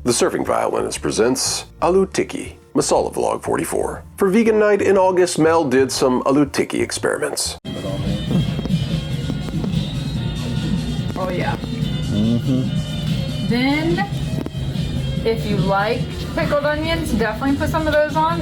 The Surfing Violinist presents Aloo Tikki, Masala Vlog 44. For Vegan Night in August, Mel did some Aloo Tikki experiments. Oh yeah. Then, if you like pickled onions, definitely put some of those on.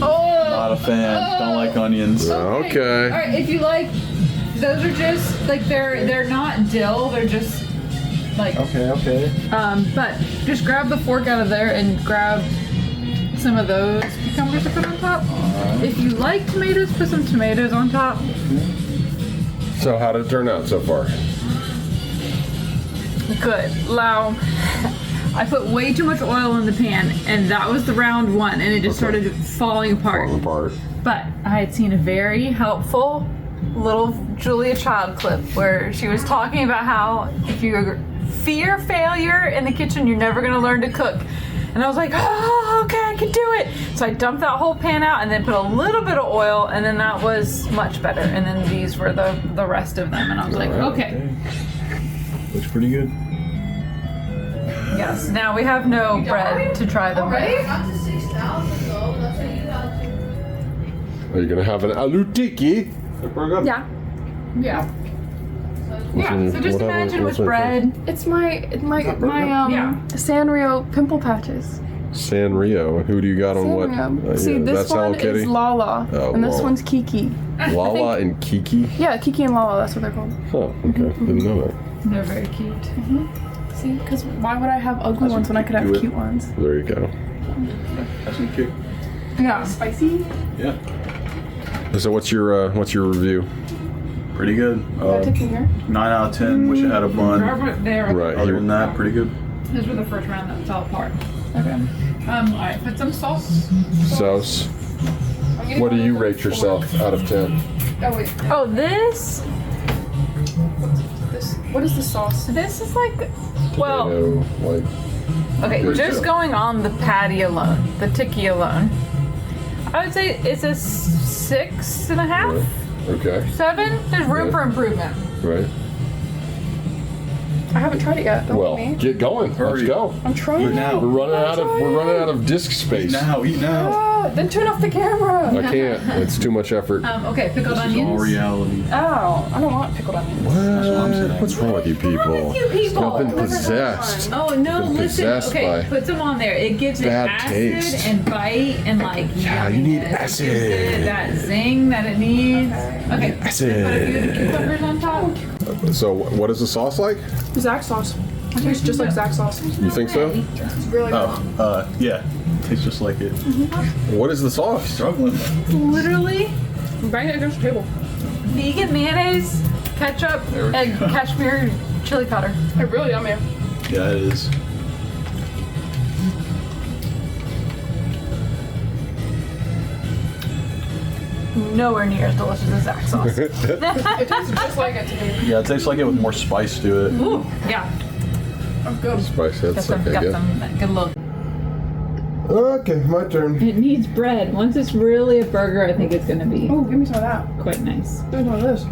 Oh! Not a fan. Don't like onions. Okay. Alright, if you like, those are just, like, they're not dill, they're just, like... Okay. But just grab the fork out of there and grab some of those cucumbers to put on top. If you like tomatoes, put some tomatoes on top. So how did it turn out so far? Good. Now, I put way too much oil in the pan, and that was the round one, and it just started falling apart. But I had seen a very helpful little Julia Child clip where she was talking about how if you fear failure in the kitchen, you're never going to learn to cook. And I was like, oh, okay, I can do it. So I dumped that whole pan out and then put a little bit of oil, and then that was much better. And then these were the rest of them, and I was like, okay. Looks pretty good. Yes, now we have no bread to try them with. Got to 6,000 though. That's what you got to. Are you gonna have an Aloo Tikki? Yeah. Yeah, so just imagine with bread. It's my Yeah. Sanrio pimple patches. Sanrio. Who do you got on Sanrio. what? See, this that's one Hello Kitty? is Lala, Oh, and this Lala. one's Kiki. Lala and Kiki? Yeah, Kiki and Lala, that's what they're called. Huh, okay. Didn't know that. They're very cute. See, because why would I have ugly ones when I could have cute ones? There you go. That's some kick. Yeah. Spicy? Yeah. So what's your review? Pretty good. Take some here. 9 out of 10. Wish I had a bun. There. Right. Other than that, pretty good. Those were the first round that fell apart. Okay. Alright, put some sauce. Sauce. What do you rate yourself out of 10? Oh wait. Oh, this What is the sauce? is like, well, You know, like, okay, Good just job. going on the patty alone, the Tikki alone, I would say it's a 6.5, okay, 7. There's room Yeah. for improvement. right. I haven't tried it yet. Don't Well, eat me. get going. Let's Hurry. go. I'm trying. Eat now. We're running out of disk space. Eat now. Ah, then turn off the camera. I can't. It's too much effort. Okay, pickled This is all onions. reality. Oh, I don't want pickled onions. What? That's what I'm saying. What's wrong with you people? What's wrong with you people? I've been Never done possessed. one. Oh no, Been listen. possessed Okay, by put some on there. It gives it bad acid taste. and bite and like Yeah, you need yumminess. acid. It gives it that zing that it needs. Okay, Acid. put a few cucumbers on top. So, what is the sauce like? Zach sauce. It tastes just like Zach sauce. You think so? It's really good. Yeah. Tastes just like it. What is the sauce? Struggling. Literally, Bang it against the table. vegan mayonnaise, ketchup, and Kashmir chili powder. It's really yummy. Yeah, it is. Nowhere near as delicious as Zach sauce. It tastes just like it to me. Yeah, it tastes like it with more spice to it. Ooh, yeah. I'm good. Spice. That's okay. Got Good. some good look. Okay, my turn. It needs bread. Once it's really a burger, I think it's gonna be Oh, give me some of that. quite nice. Give me some of this.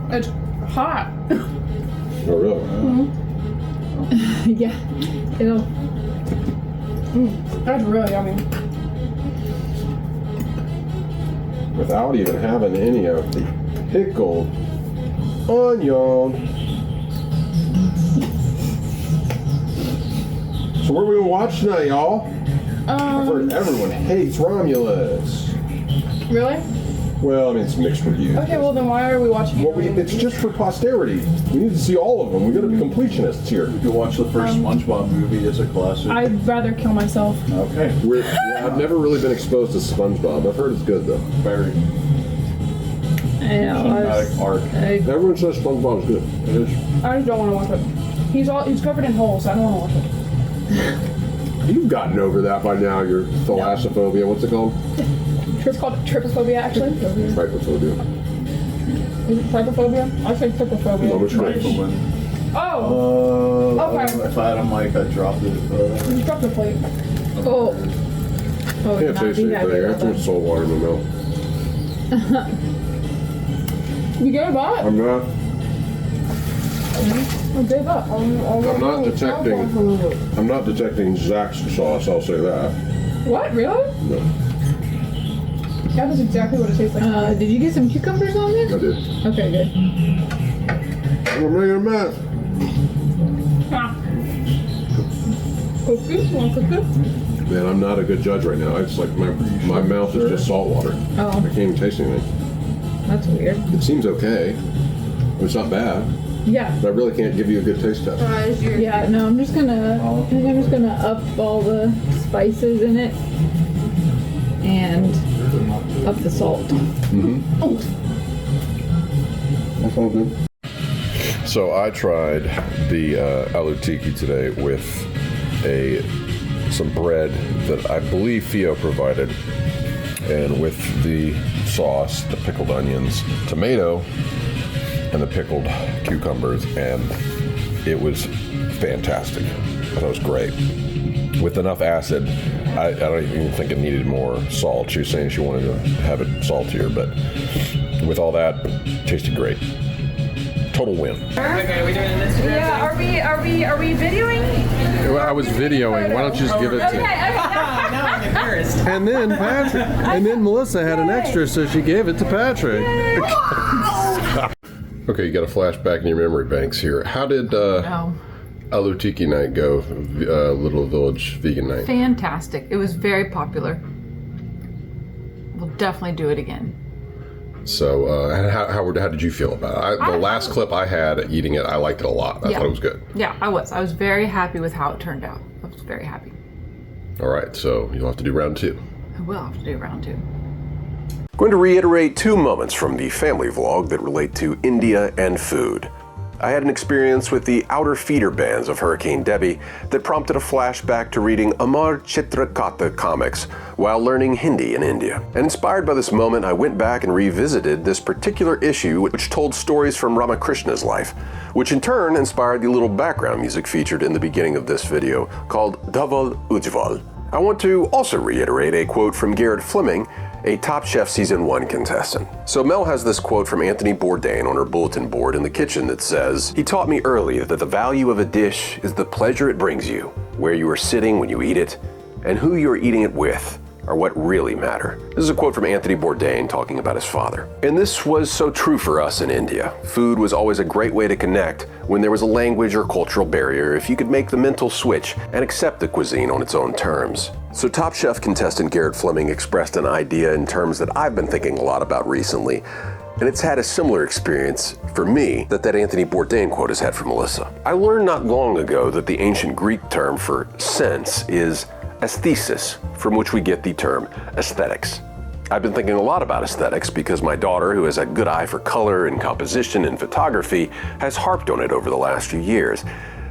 It's hot. Oh, really? Yeah, it'll. That's really yummy. Without even having any of the pickled onion. So what are we gonna watch tonight, y'all? I've heard everyone hates Romulus. Really? Well, I mean, it's mixed reviews. Okay, well then why are we watching Well, it's just for posterity. We need to see all of them. We gotta be completionists here. You watch the first SpongeBob movie. It's a classic. I'd rather kill myself. Okay. I've never really been exposed to SpongeBob. I've heard it's good though. Very I know. dramatic arc. Everyone says SpongeBob's good. It is. I just don't want to watch it. He's covered in holes, so I don't want to watch it. You've gotten over that by now. Your thalassophobia. What's it called? It's called trypophobia, actually. Trypophobia. Is it trypophobia? I say No, trypophobia. which one? Trifling. Oh! Okay. If I had a mic, I'd drop it. You dropped the plate. Oh. Oh, Can't not taste be happy anything. I about threw that. salt water in my mouth. You get a bite? I'm not. I gave up. I'm not detecting Zach's sauce, I'll say that. What? Really? No, That is exactly what it tastes like. Did you get some cucumbers on there? I did. Okay, good. We're making a mess. Cookies? Want cookies? Man, I'm not a good judge right now. It's like my mouth is just salt water. Oh. I can't even taste anything. That's weird. It seems okay. It's not bad, Yeah. but I really can't give you a good taste test. Yeah, no, I'm just gonna up all the spices in it and up the salt. Oh. That sounds good. So I tried the Aloo Tikki today with some bread that I believe Theo provided, and with the sauce, the pickled onions, tomato, and the pickled cucumbers, and it was fantastic. I thought it was great. With enough acid, I don't even think it needed more salt. She was saying she wanted to have it saltier, but with all that, it tasted great. Total win. Okay, are we doing this? Yeah, are we videoing? I was videoing. Why don't you just give it to? Okay. Now I'm embarrassed. And then Patrick, and then Melissa had an extra, so she gave it to Patrick. Okay, you got a flashback in your memory banks here. How did No. Aloo Tikki night go? Little Village Vegan Night. Fantastic. It was very popular. We'll definitely do it again. So, how did you feel about it? The last clip I had eating it, I liked it a lot. I thought it was good. Yeah, I was. I was very happy with how it turned out. I was very happy. All right, so you'll have to do round 2. I will have to do round 2. Going to reiterate 2 moments from the family vlog that relate to India and food. I had an experience with the outer feeder bands of Hurricane Debbie that prompted a flashback to reading Amar Chitrakatha comics while learning Hindi in India. And inspired by this moment, I went back and revisited this particular issue which told stories from Ramakrishna's life, which in turn inspired the little background music featured in the beginning of this video called Dhaval Ujjwal. I want to also reiterate a quote from Garrett Fleming, a Top Chef Season 1 contestant. So Mel has this quote from Anthony Bourdain on her bulletin board in the kitchen that says, "He taught me early that the value of a dish is the pleasure it brings you, where you are sitting when you eat it, and who you are eating it with are what really matter." This is a quote from Anthony Bourdain talking about his father. And this was so true for us in India. Food was always a great way to connect when there was a language or cultural barrier if you could make the mental switch and accept the cuisine on its own terms. So Top Chef contestant Garrett Fleming expressed an idea in terms that I've been thinking a lot about recently, and it's had a similar experience for me that Anthony Bourdain quote has had for Melissa. I learned not long ago that the ancient Greek term for sense is aesthesis, from which we get the term aesthetics. I've been thinking a lot about aesthetics because my daughter, who has a good eye for color and composition and photography, has harped on it over the last few years.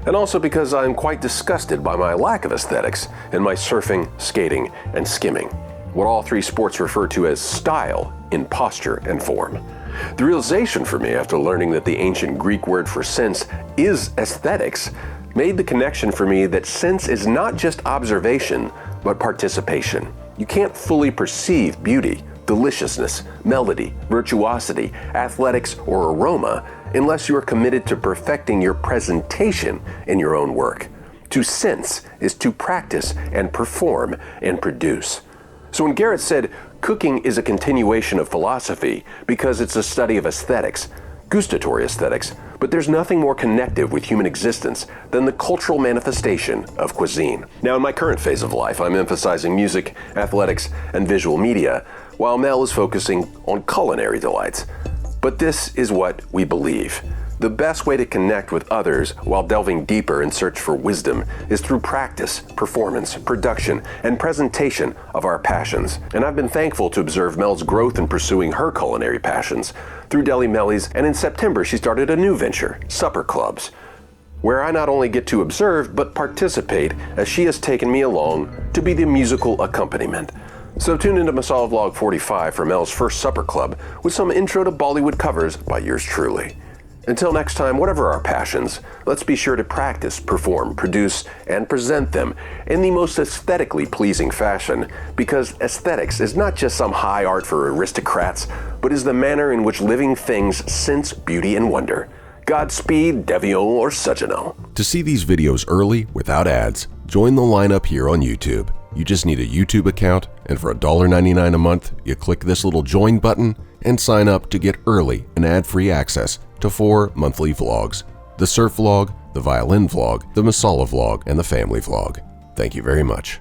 And also because I'm quite disgusted by my lack of aesthetics in my surfing, skating, and skimming, what all 3 sports refer to as style in posture and form. The realization for me after learning that the ancient Greek word for sense is aesthetics made the connection for me that sense is not just observation, but participation. You can't fully perceive beauty, deliciousness, melody, virtuosity, athletics, or aroma unless you are committed to perfecting your presentation in your own work. To sense is to practice and perform and produce. So when Garrett said cooking is a continuation of philosophy because it's a study of aesthetics, gustatory aesthetics, but there's nothing more connective with human existence than the cultural manifestation of cuisine. Now, in my current phase of life, I'm emphasizing music, athletics, and visual media, while Mel is focusing on culinary delights. But this is what we believe. The best way to connect with others while delving deeper in search for wisdom is through practice, performance, production, and presentation of our passions. And I've been thankful to observe Mel's growth in pursuing her culinary passions through Deli Mellies, and in September she started a new venture, Supper Clubs, where I not only get to observe but participate as she has taken me along to be the musical accompaniment. So tune into Masala Vlog 45 for Mel's first supper club with some intro to Bollywood covers by yours truly. Until next time, whatever our passions, let's be sure to practice, perform, produce, and present them in the most aesthetically pleasing fashion, because aesthetics is not just some high art for aristocrats, but is the manner in which living things sense beauty and wonder. Godspeed, Devio, or Sujano. To see these videos early, without ads, join the lineup here on YouTube. You just need a YouTube account, and for $1.99 a month, you click this little join button and sign up to get early and ad-free access to 4 monthly vlogs: the surf vlog, the violin vlog, the Masala vlog, and the family vlog. Thank you very much.